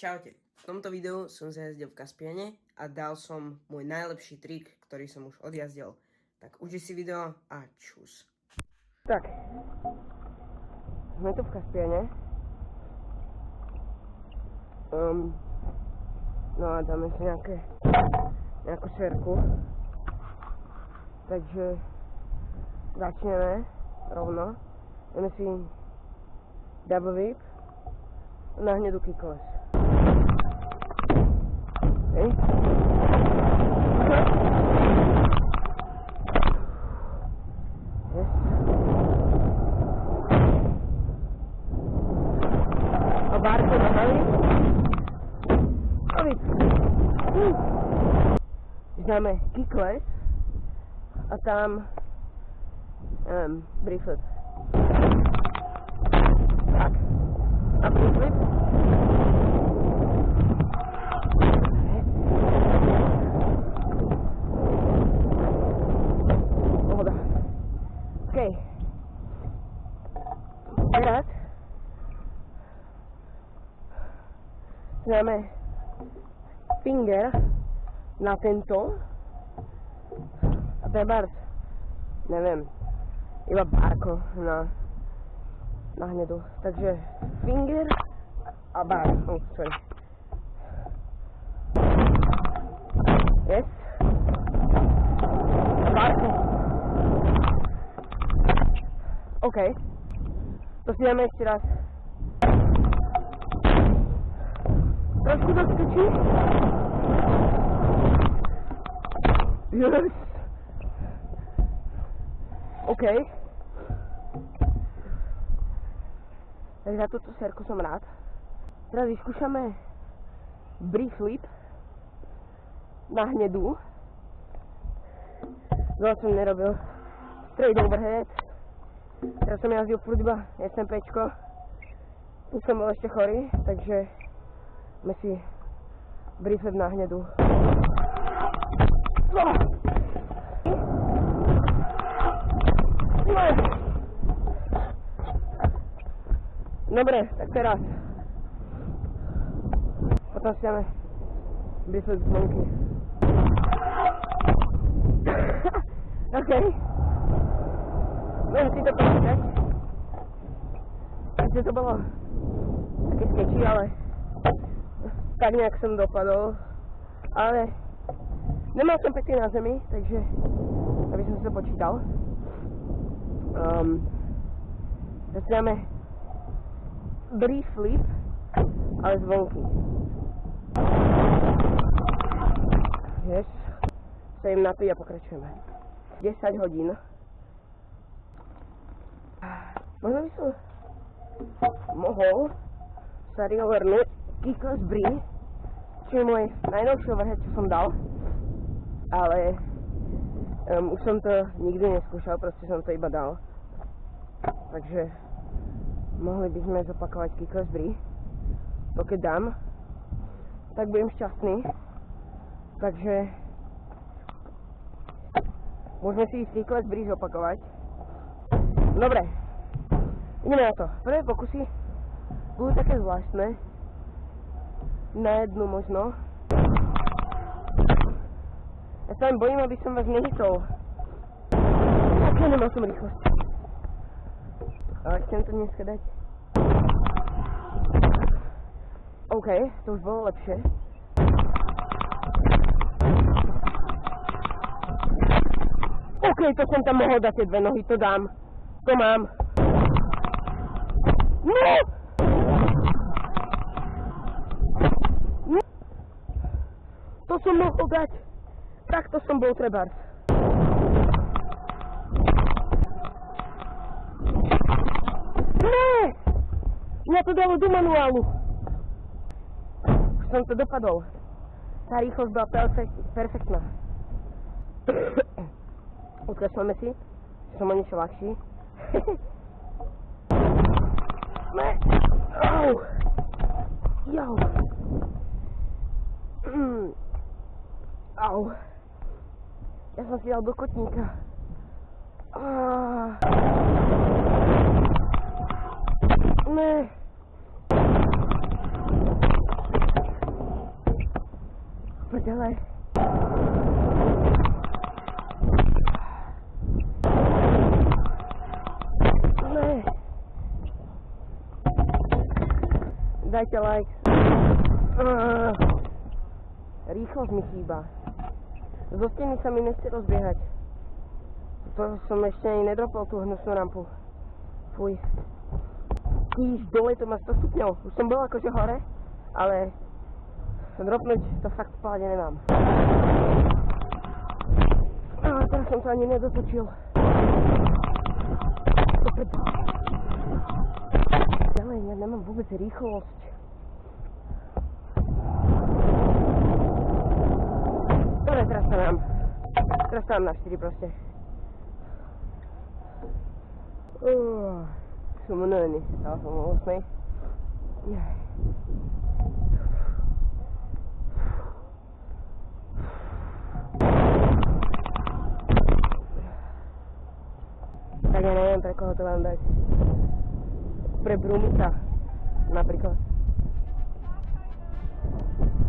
Čaute, v tomto videu som zajazdil v Kaspiane a dal som môj najlepší trik, ktorý som už odjazdil. Tak uži si video a čus. Tak, sme tu v Kaspiane. No a dáme si nejakú šerku. Takže začneme rovno. Dáme si double whip na hnedu kickless. Okay. Yes. A bárko nahaví. A víc. Dáme kickless a tam brief flip. Tak. A brief flip. Okay. Teraz dáme finger na tento a trebárs, neviem, iba bárko na hnedu. Takže finger a bar. Oh, sorry. Yes. A bárko. OK. To si dáme ešte raz. Trošku zaskočí. Yes. OK. Takže za túto serku som rád. Teraz vyskúšame brief flip na hnedu. Dlho som nerobil straight overhead. Teraz som jazdil furt iba SMPčko. Tu som bol ešte chorý, takže dáme si brief flip na hnedu. Dobre, tak teraz. Potom si dáme brief flip z monkey. OK. Môžem si to počítať. Ešte to bolo také sketchy, ale tak nejak som dopadol. Ale nemal som pekne na zemi, takže aby som si to počítal. Teraz si dáme brief flip, ale zvonky. Yes. Stojím na to a pokračujeme. 10 hodín. Možno by som mohol sa reoverhnúť kickless brie, čo je môj najnovší overhead, čo som dal, ale už som to nikdy neskúšal, proste som to iba dal. Takže mohli by sme zopakovať kickless brie. To keď dám, tak budem šťastný. Takže môžeme si kickless brie zopakovať. Dobre. Ideme na to. Prvé pokusy budú také zvláštne. Na jednu možno. Ja sa len bojím, aby som vás nehytol. Tak ja nemal som rýchlosť. Ale chcem to dneska dať. OK, to už bolo lepšie. OK, to som tam mohol dať tie dve nohy, to dám. To mám. No! To som mohol dať. Takto som bol trebárs. Ne! Mňa to dalo do manuálu. Už som to dopadol. Tá rýchlosť bola perfektná. Odkašľame si, že som o niečo ľahší. Ne! Au! Jau! Au! Ja som si dal do kotníka. Ne! prdele. Ne. Dajte like. Rýchlosť mi chýba. Zo steny sa mi nechce rozbiehať. To som ešte ani nedropol tú hnusnú rampu. Fuj. Kýž, dole to má 100 stupňov. Už som bol akože hore, ale dropnúť to fakt v pohode nemám. A teraz som to ani nedotočil. Ďalej, ja nemám vôbec rýchlosť. Dobre, teraz sa nám na 4 proste. Som unavený, dal som o 8. Tak ja neviem, pre koho to mám dať. Pre Brumika, napríklad.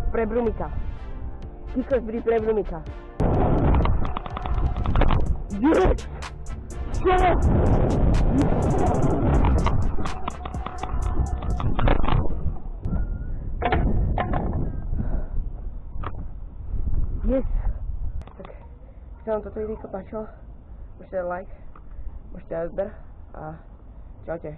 Pre Brumika. Kikos Bri pre Brumika. Yes! Čo? Yes! Tak, keď sa vám toto videjko páčilo, môžete dať like, môžete dať odber a čaute.